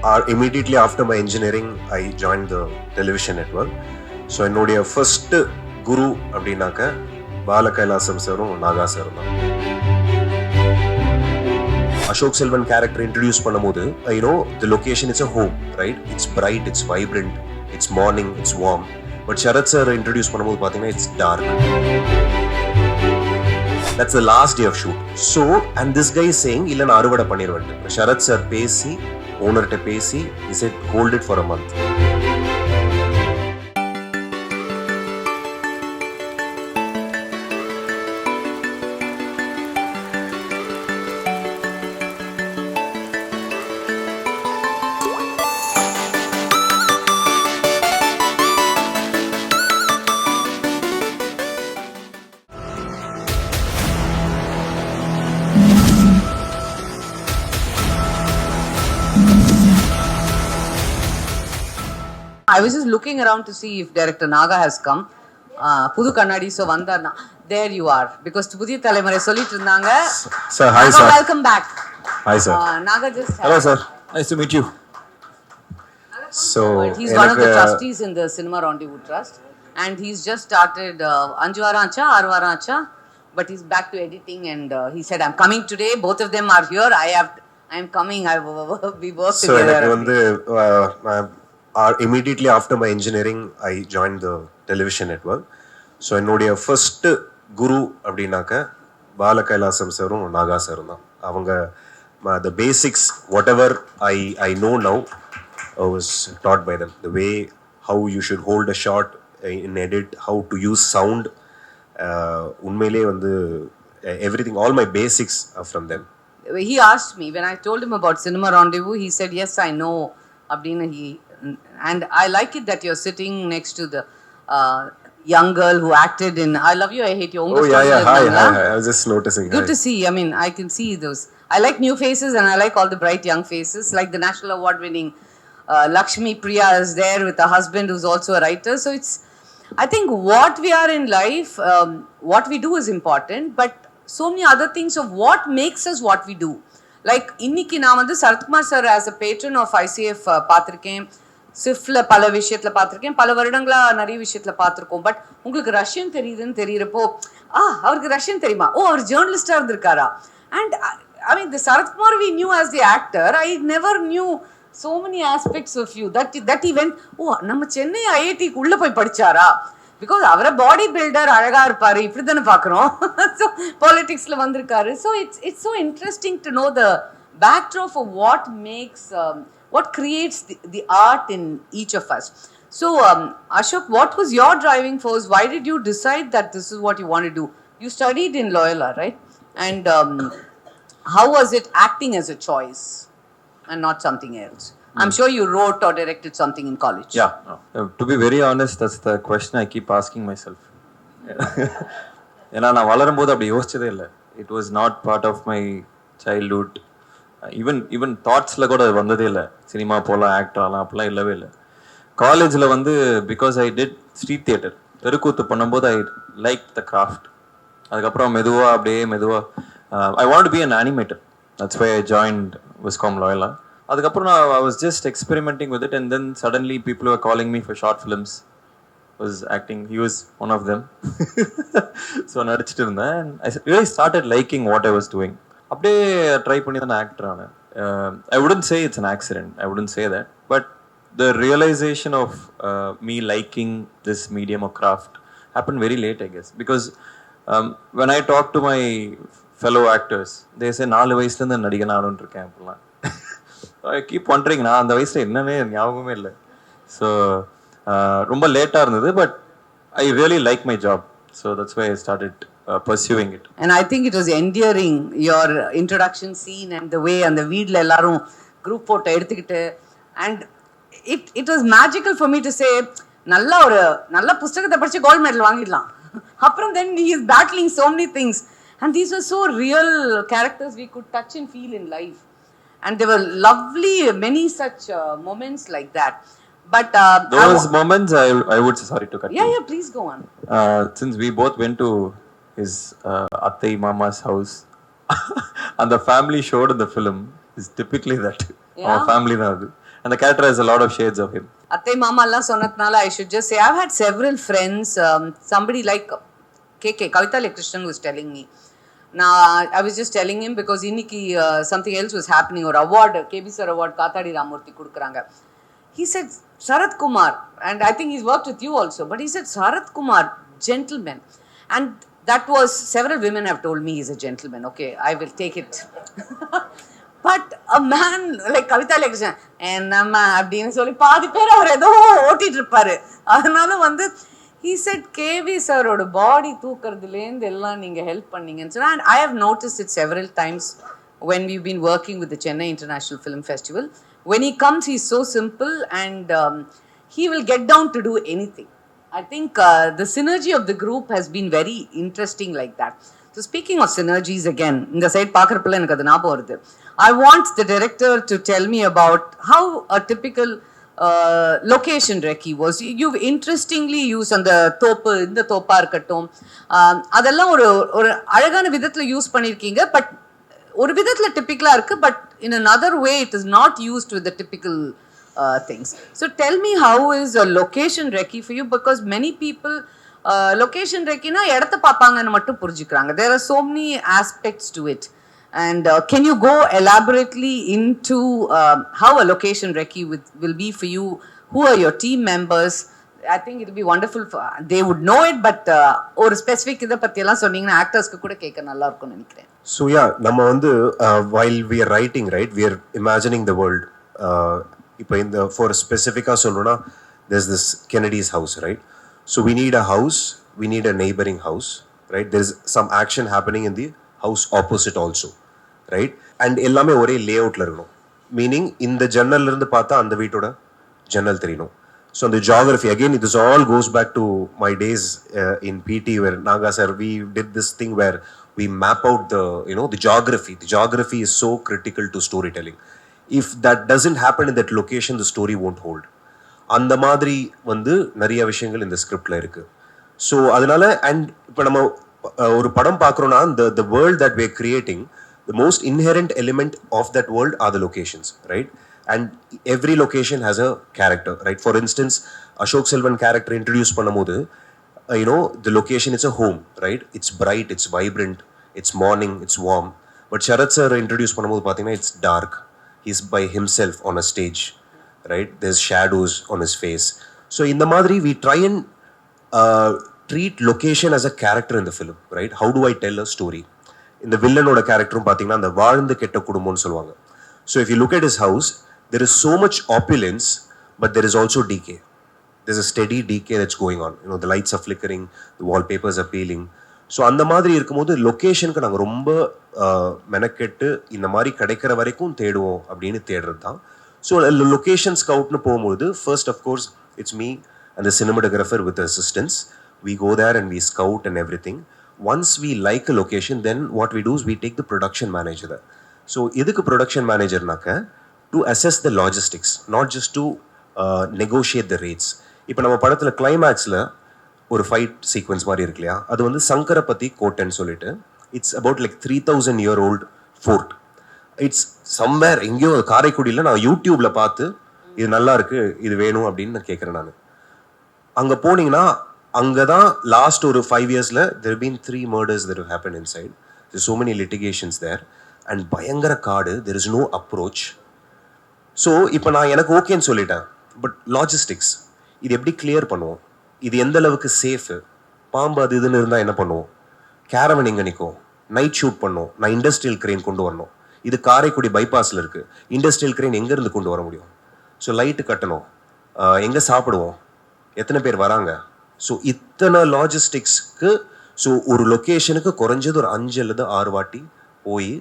Immediately after my engineering, I joined the television network. So என்னுடைய first குரு அப்படின்னாக்க பால கைலாசம் சாரும் நாகா சாரும் தான். Ashok Selvan character introduce பண்ணும்போது, you know, the location is a home, right? It's bright, it's vibrant, it's morning, it's warm. But Sharath sir introduce பண்ணும்போது பார்த்தீங்கன்னா it's dark. That's the last day of shoot. So, and this guy is saying, இல்ல நான் அறுவடை பண்ணிடுவேன். Sharath sir பேசி ஓனர்கிட்ட பேசி he said hold it for a month. I was just looking around to see if director Naga has come. Pudu Kannadi so vandarna. There you are. Because Pudhiya Thalaimurai solliட்டு இருந்தாங்க. Sir, hi Naga, sir. welcome back. Hi sir. Naga just Hello sir. Nice to meet you. So, he's one of the trustees in the Cinema Rendezvous Trust. And he's just started 5 varam acha, 6 varam acha. But he's back to editing and he said, I'm coming today. Both of them are here. I am coming. We work so together. எனக்கு வந்து immediately after my engineering, I joined the television network. So என்னுடைய first குரு அப்படின்னாக்க பால கைலாசம் சாரும் நாகா சாரும் தான். அவங்க the basics whatever I know now was taught by them. The way how you should hold a shot in edit, how to use sound, உண்மையிலே வந்து everything, all my basics are from them. He asked me when I told him about Cinema Rendezvous. He said, "Yes, I know." Abdina and I like it that you're sitting next to the young girl who acted in I Love You, I Hate You. Oh yeah. Hi. I was just noticing. Good to see. I mean, I can see those. I like new faces and I like all the bright young faces. Like the national award winning Lakshmi Priya is there with a husband who's also a writer. So it's, I think what we are in life, what we do is important, but so many other things of what makes us what we do. Like இன்னைக்கு நான் வந்து Sarathkumar sir as a patron of ICF பார்த்திருக்கேன், சிஃப்ல பல விஷயத்துல பார்த்திருக்கேன், பல வருடங்களா நிறைய விஷயத்துல பார்த்திருக்கோம். பட் உங்களுக்கு ரஷ்யன் தெரியுதுன்னு தெரியறப்போ அவருக்கு ரஷ்யன் தெரியுமா, அவர் ஜேர்னலிஸ்டா இருந்திருக்காரா. And I mean the Sarathkumar we knew as the actor, I never knew so many aspects of you that he went, நம்ம சென்னை ஐஐடிக்கு உள்ள போய் படிச்சாரா. Because அவரை பாடி பில்டர் அழகா இருப்பாரு, இப்படி தானே பார்க்குறோம். ஸோ பாலிட்டிக்ஸ்ல வந்திருக்காரு. So it's so interesting to know the backdrop of what makes what creates the art in each of us. So Ashok, what was your driving force? Why did you decide that this is what you want to do? You studied in Loyola, right? And how was it acting as a choice and not something else? I'm sure you wrote or directed something in college. Yeah. To be very honest, that's the question I keep asking myself. ஏன்னா நான் வளரும்போது அப்படி யோசிச்சதே இல்லை. It was not part of my childhood. Even தாட்ஸில் கூட வந்ததே இல்லை. Cinema போகலாம், ஆக்டர் ஆகலாம், அப்படிலாம் இல்லவே இல்லை. காலேஜில் வந்து because I did street theatre, தெருக்கூத்து பண்ணும்போது ஐ லைக் த கிராஃப்ட். அதுக்கப்புறம் மெதுவாக I want to be an animator. That's why I joined viscom Loyola. அதுக்கப்புறம் நான் I was just experimenting with it and then suddenly people are calling me for short films. Was acting, he was one of them. So நடிச்சிட்டு இருந்தேன். I really started liking what I was doing. அப்படியே try பண்ணி தான் நான் actor ஆனேன். I wouldn't say it's an accident, I wouldn't say that, but the realisation of me liking this medium of craft happen very late, I guess. Because when I talk to my fellow actors, they say 4 வயசுலேருந்து நடிகன் ஆகணும்னு இருக்கேன் அப்படிலாம். I keep wondering, நான் அந்த வயசில் என்னன்னே ஞாபகமே இல்லை. ஸோ ரொம்ப லேட்டாக இருந்தது, but I really like my job. So that's why I started pursuing it. And I think it was endearing, your introduction scene and the way and the வீட்ல எல்லாரும் group photo எடுத்துக்கிட்டு, and it was magical for me to say, நல்ல புஸ்தகத்தை படிச்சு gold medal வாங்கிடலாம். அப்புறம் then he is battling so many things and these were so real characters we could touch and feel in life, and there were lovely many such moments like that. But those moments I would, sorry to cut you. Yeah, please go on. Since we both went to his Attai Mama's house and the family showed in the film is typically that. Our family தான் அது. And the character has a lot of shades of him. Athai Mama alla sonatnala, I should just say, I've had several friends, somebody like Kavita Krishnan was telling me. Now, I was just telling him because inniki something else was happening, or award, KB Sir award, Kathadi Ramurthy kudukranga. He said, Sarathkumar, and I think he's worked with you also, but he said, Sarathkumar, gentleman. And that was, several women have told me he's a gentleman. Okay, I will take it. But a man like Kavita Krishnan, என்னம்மா அப்படின்னு சொல்லி பாதி பேர் அவர் ஏதோ ஓட்டிட்டு இருப்பாரு. அதனால வந்து he said கேவி சாரோட பாடி தூக்குறதுலேருந்து எல்லாம் நீங்க ஹெல்ப் பண்ணீங்கன்னு சொன்னா, and I have noticed it several times when we've been working with the Chennai International Film Festival. When he comes, he's so simple, and he will get down to do anything. I think the synergy of the group has been very interesting like that. So speaking of synergies again, in the side பார்க்கறப்பல எனக்கு அது ஞாபகம் வருது. I want the director to tell me about how a typical location recce was. You've interestingly used அந்த தோப்பு, இந்த தோப்பா இருக்கட்டும், அதெல்லாம் ஒரு ஒரு அழகான விதத்துல யூஸ் பண்ணியிருக்கீங்க. பட் ஒரு விதத்துல டிப்பிக்கலா இருக்கு, but in another way it is not used with the typical things. So tell me, how is a location recce for you? Because many people location recce na edutha paapanganu mattum purinjikranga. There are so many aspects to it, and can you go elaborately into how a location recce will be for you? Who are your team members? I think it will be wonderful for, they would know it, but or specific இத பத்தி எல்லாம் சொன்னீங்கன்னா ஆக்டர்ஸ்க்கு கூட கேட்க நல்லா இருக்கும்னு நினைக்கிறேன். So yeah, நம்ம வந்து while we are writing, right, we are imagining the world. இப்போ இந்த for specific-ஆ சொல்லணும்னா, there's this Kennedy's house, right? So we need a house, we need a neighboring house, right? There's some action happening in the house opposite also, right? And எல்லாமே ஒரே லேஅவுட்ல இருக்கணும். Meaning இந்த ஜன்னல்ல இருந்து பார்த்தா அந்த வீட்டோட ஜன்னல் தெரியணும். So the geography, again, this all goes back to my days in PT, where Naga sir, we did this thing where we map out the, the geography. The geography is so critical to storytelling. If that doesn't happen in that location, the story won't hold. அந்த மாதிரி வந்து நிறைய விஷயங்கள் இந்த ஸ்கிரிப்ட்ல இருக்கு. So அதனால, and இப்போ நம்ம ஒரு படம் பார்க்குறோன்னா, the world that we're creating, the most inherent element of that world are the locations, right? And every location has a character, right? For instance, Ashok Selvan character introduced பண்ணும்போது, the location is a home, right? It's bright, it's vibrant, it's morning, it's warm. But Sharath sir introduced பண்ணும்போது பார்த்தீங்கன்னா, it's dark. He's by himself on a stage, right? There's shadows on his face. So in the madri, we try and treat location as a character in the film, right? How do I tell a story? In the villain oda character pathina, and the வாழ்ந்து கெட்ட குடும்பம்னு சொல்வாங்க. So if you look at his house, there is so much opulence, but there is also decay. There's a steady decay that's going on. The lights are flickering, the wallpapers are peeling. So அந்த மாதிரி இருக்கும்போது லொக்கேஷனுக்கு நாங்கள் ரொம்ப மெனக்கெட்டு இந்த மாதிரி கிடைக்கிற வரைக்கும் தேடுவோம் அப்படின்னு தேடுறது தான். ஸோ லொக்கேஷன் ஸ்கவுட்னு போகும்போது first of course it's me and the cinematographer with assistance. We go there and we scout and everything. Once we like a location, then what we do is we take the production manager there. So idhukku production manager naka to assess the logistics, not just to negotiate the rates. இப்போ நம்ம படத்தில் கிளைமேக்ஸில் ஒரு fight sequence மாதிரி இருக்கு இல்லையா, அது வந்து சங்கரபதி கோட்டைன்னு சொல்லிட்டு, it's about like 3000 year old fort. It's somewhere எங்கேயோ காரைக்குடியில் நான் யூடியூப்ல பார்த்து இது நல்லா இருக்கு, இது வேணும் அப்படின்னு நான் கேட்குறேன். நான் அங்கே போனீங்கன்னா அங்கே தான் லாஸ்ட் ஒரு 5 yearsல there have been 3 murders that have happened inside. There's so many litigations there and பயங்கர காடு, there is no approach. So இப்போ நான் எனக்கு ஓகேன்னு சொல்லிட்டேன், பட் லாஜிஸ்டிக்ஸ் இது எப்படி கிளியர் பண்ணுவோம், இது எந்த அளவுக்கு சேஃபு, பாம்பு அது இதுன்னு இருந்தால் என்ன பண்ணுவோம், கேரவன் எங்கே நிற்கும், நைட் ஷூட் பண்ணும், நான் இண்டஸ்ட்ரியல் கிரெயின் கொண்டு வரணும், இது காரைக்குடி பைபாஸில் இருக்குது, இண்டஸ்ட்ரியல் கிரெயின் எங்கேருந்து கொண்டு வர முடியும், ஸோ லைட்டு கட்டணும், எங்கே சாப்பிடுவோம், எத்தனை பேர் வராங்க, ஸோ இத்தனை லாஜிஸ்டிக்ஸ்க்கு. ஸோ ஒரு லொக்கேஷனுக்கு குறைஞ்சது ஒரு 5 அல்லது 6 வாட்டி போய்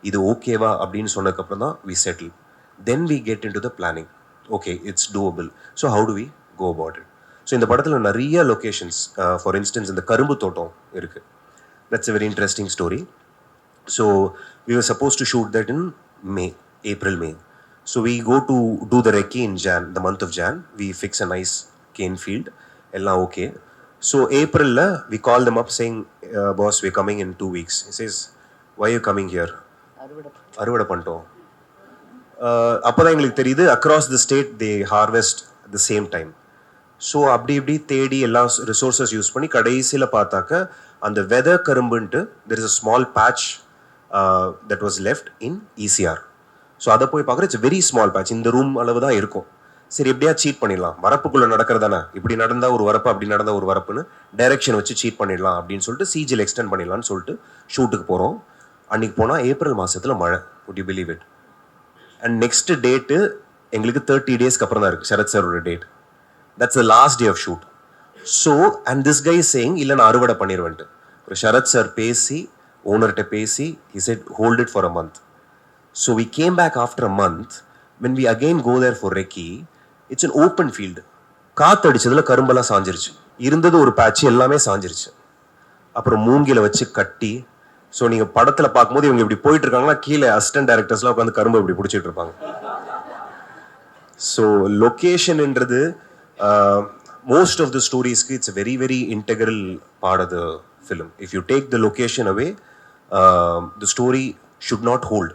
இது ஓகேவா அப்படின்னு சொன்னதுக்கப்புறம் தான் we settle. Then we get into the planning. Okay, it's doable, so how do we go about it. So இந்த படத்தில் நிறைய லொக்கேஷன்ஸ், ஃபார் இன்ஸ்டன்ஸ் இந்த கரும்பு தோட்டம் இருக்குது. That's a very interesting story. So we were supposed to shoot that in April-May. So we go to do the recce in Jan, the month of Jan. We fix a nice cane field. எல்லாம் okay. So ஏப்ரலில் we call them up saying, boss, we're coming in 2 weeks. He says, why are you coming here? அறுவடை பண்ணிட்டோம். அப்போதான் எங்களுக்கு தெரியுது across the state they harvest the same time. So அப்படி இப்படி தேடி எல்லா ரிசோர்ஸஸ் யூஸ் பண்ணி கடைசியில் பார்த்தாக்க அந்த வெதர் கரும்புன்ட்டு there is a small patch that was left in ECR. So அதை போய் பார்க்குற இட்ஸ் வெரி ஸ்மால் பேட்ச், இந்த ரூம் அளவு தான் இருக்கும். சரி எப்படியா சீட் பண்ணிடலாம், வரப்புக்குள்ளே நடக்கிறதானே, இப்படி நடந்தால் ஒரு வரப்பு அப்படி நடந்தால் ஒரு வரப்புன்னு டைரக்ஷன் வச்சு சீட் பண்ணிடலாம் அப்படின்னு சொல்லிட்டு CGயில் எக்ஸ்டெண்ட் பண்ணிடலான்னு சொல்லிட்டு ஷூட்டுக்கு போகிறோம். அன்றைக்கி போனால் ஏப்ரல் மாதத்தில் மழை. would you believe it? And next date எங்களுக்கு 30 daysக்கு அப்புறம் தான் இருக்குது சரத் சாரோட date. That's the last day of shoot. So, and this guy is saying, இல்ல நான் அறுவடை பண்ணிடுவேன்ட்டு. ஒரு சரத் சார் பேசி, ஓனர்கிட்ட பேசி, he said, hold it for a month. So we came back after a month. When we again go there for recce, it's an open field. காத்து அடிச்சதுல கரும்பெல்லாம் சாஞ்சிருச்சு. இருந்தது ஒரு பேட்ச், எல்லாமே சாஞ்சிருச்சு. அப்புறம் மூங்கில வச்சு கட்டி, ஸோ நீங்க படத்துல பார்க்கும்போது இவங்க இப்படி போயிட்டு இருக்காங்கன்னா கீழே அசிஸ்டன்ட் டைரக்டர்ஸ்லாம் உட்காந்து கரும்பு இப்படி பிடிச்சிட்டு இருப்பாங்க. ஸோ லொக்கேஷன்ன்றது most of the stories, it's a very, very integral part of the film. If you take the location away, the story should not hold.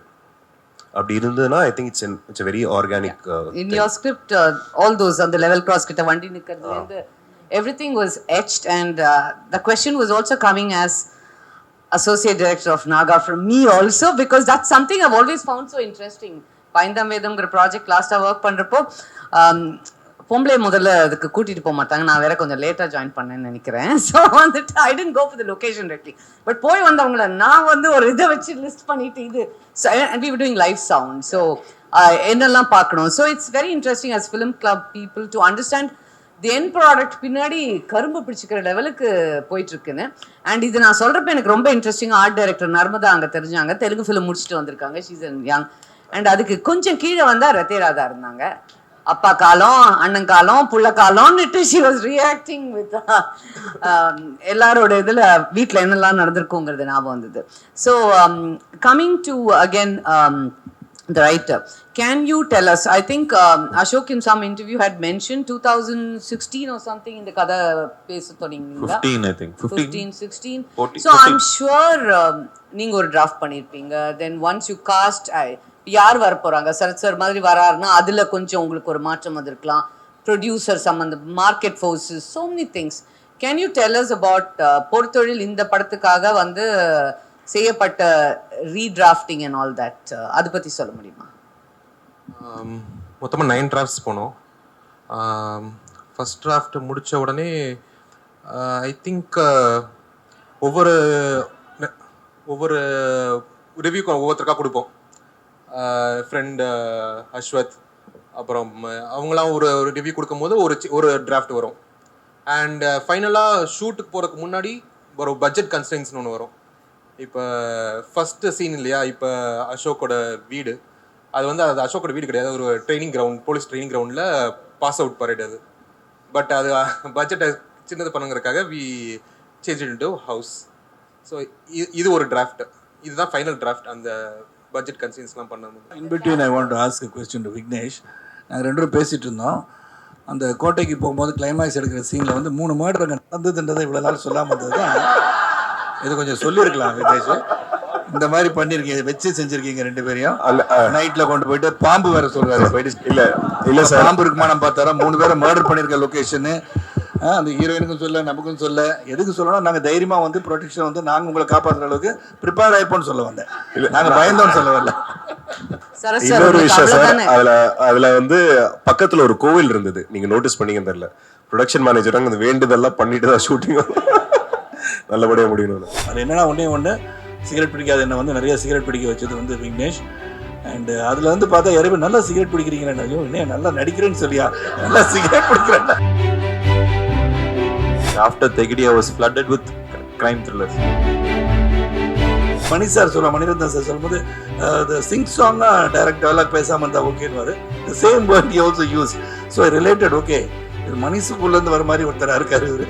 அப்படி இருந்ததுன்னா I think it's a very organic in thing. your script all those on the level cross கிட்ட வண்டி நிக்கிறதுல everything was etched, and the question was also coming as associate director of Naga from me also, because that's something I've always found so interesting. பைந்தம் வேதம்ங்கிற project லாஸ்ட்டாக work பண்ணுறப்போ பொம்பளை முதல்ல அதுக்கு கூட்டிகிட்டு போக மாட்டாங்க. நான் வேற கொஞ்சம் லேட்டாக ஜாயின் பண்ணேன்னு நினைக்கிறேன். ஸோ வந்துட்டு I tend go for the location directly, but போய் வந்தவங்கள நான் வந்து ஒரு இதை வச்சு லிஸ்ட் பண்ணிட்டு இது we were doing live sound. So என்னெல்லாம் பார்க்கணும். So it's very interesting as film club people to understand the end product பின்னாடி கரும்பு பிடிச்சிக்கிற லெவலுக்கு போயிட்டு இருக்குன்னு. அண்ட் இது நான் சொல்றப்ப எனக்கு ரொம்ப இன்ட்ரெஸ்டிங். ஆர்ட் டைரக்டர் நர்மதா அங்கே தெரிஞ்சாங்க, தெலுங்கு ஃபிலிம் முடிச்சுட்டு வந்திருக்காங்க, ஷீஸ் யங். அண்ட் அதுக்கு கொஞ்சம் கீழே வந்தா ரத்தேராதா இருந்தாங்க. அப்பா காலம், அண்ணன் காலம், புள்ள காலம்னுட்டு ஷி வாஸ் ரியாக்டிங் வித் எல்லாரோட இதில் வீட்டில் என்னெல்லாம் நடந்திருக்குங்கிறது ஞாபகம் வந்தது. So coming to again the writer, can you tell us, I think Ashok in some interview had mentioned 2016 or something in the kada பேச தொடங்கினீங்க. 15 I think 15 16 14, so 14. I'm sure நீங்க ஒரு draft பண்ணிருப்பீங்க. then once you cast யார் வர போறாங்க, Sarath sir மாதிரி வராருன்னா அதுல கொஞ்சம் உங்களுக்கு ஒரு மாற்றம் வந்திருக்கலாம். ப்ரொடியூசர் சம்பந்த, market forces, so many things. can you tell us about பொறுத்தொழில் இந்த படத்துக்காக வந்து செய்யப்பட்ட ரீடிராஃப்டிங் அண்ட் ஆல் தட், அதை பற்றி சொல்ல முடியுமா? மொத்தமாக 9 டிராஃப்ட்ஸ் போனோம். ஃபஸ்ட் டிராஃப்ட் முடித்த உடனே ஐ திங்க் ஒவ்வொரு ரிவ்யூக்கும் ஒவ்வொருத்தருக்காக கொடுப்போம். ஃப்ரெண்ட் அஸ்வத், அப்புறம் அவங்களாம் ஒரு ரிவ்யூ கொடுக்கும்போது ஒரு டிராஃப்ட் வரும். அண்ட் ஃபைனலாக ஷூட்டுக்கு போகிறதுக்கு முன்னாடி ஒரு பட்ஜெட் கன்ஸ்ட்ரெயின்ஸ்னு ஒன்று வரும். இப்போ ஃபஸ்ட்டு சீன் இல்லையா, இப்போ அசோக்கோட வீடு, அது வந்து அது அசோக்கோட வீடு கிடையாது, ஒரு ட்ரைனிங் கிரவுண்ட், போலீஸ் ட்ரைனிங் கிரவுண்டில் பாஸ் அவுட் பரேட் அது. பட் அது பட்ஜெட்டை சின்னது பண்ணுங்கிறதுக்காக we change it into house. So இது ஒரு டிராஃப்ட், இதுதான் ஃபைனல் டிராஃப்ட். அந்த பட்ஜெட் கன்சீன்ஸ்லாம் பண்ணணும். In between I want to ask a question to Vignesh. நாங்கள் 2 பேரும் பேசிகிட்டு இருந்தோம். அந்த கோட்டைக்கு போகும்போது கிளைமேக்ஸ் எடுக்கிற சீனில் வந்து 3 மர்டர் அங்கே நடந்ததுன்றதை இவ்வளோ நாள் சொல்லாமல் இருந்தது தான். இது கொஞ்சம் சொல்லியிருக்கலாம் விக்னேஷ். இந்த மாதிரி பண்ணிருக்கீங்க, வச்சு செஞ்சிருக்கீங்க 2 பேரையும். நைட்ல கொண்டு போயிட்டு பாம்பு வேற சொல்றாரு. இல்ல சார், பாம்பு இருக்குமா நம்ம பார்த்தாரா 3 பேரை மர்டர் பண்ணிருக்க லொகேஷன். அந்த ஹீரோயினுக்கும் சொல்ல, நமக்கும் சொல்ல, எதுக்கு சொல்லணும், நாங்க தைரியமா வந்து ப்ரொடெக்ஷன் வந்து நாங்க உங்களை காப்பாற்றுற அளவுக்கு ப்ரிப்பேர் ஆயிருப்போம்னு சொல்ல வந்தேன். நாங்க பயந்தோம்னு சொல்ல வரல. இன்னொரு விஷயம் சார், அதுல வந்து பக்கத்துல ஒரு கோவில் இருந்தது, நீங்க நோட்டீஸ் பண்ணீங்கன்னு தெரியல. ப்ரொடக்ஷன் மேனேஜர் அந்த வேண்டுதெல்லாம் பண்ணிட்டு தான் ஷூட்டிங் நல்லபடியாக முடியணும். அது என்னன்னா ஒன்று சிகரெட் பிடிக்காது, என்ன வந்து நிறைய சிகரெட் பிடிக்க வச்சது வந்து விக்னேஷ். அண்ட் அதில் வந்து பார்த்தா யாருமே நல்லா சிகரெட் பிடிக்கிறீங்களா, இன்னும் நல்லா நடிக்கிறேன்னு சொல்லியா நல்லா சிகரெட் பிடிக்கிறேன். After Tegidi I was flooded with crime thrillers. Mani sir சொல்ல, மணிரத்னம் சார் சொல்லும்போது சிங் சாங்கா டைரக்ட் டெவலப் பேசாமல் இருந்தால் ஓகேன்னு same word he also use. So related. Okay, இது மணி ஸ்கூல்லேருந்து வர மாதிரி ஒருத்தராக இருக்காரு இவர்.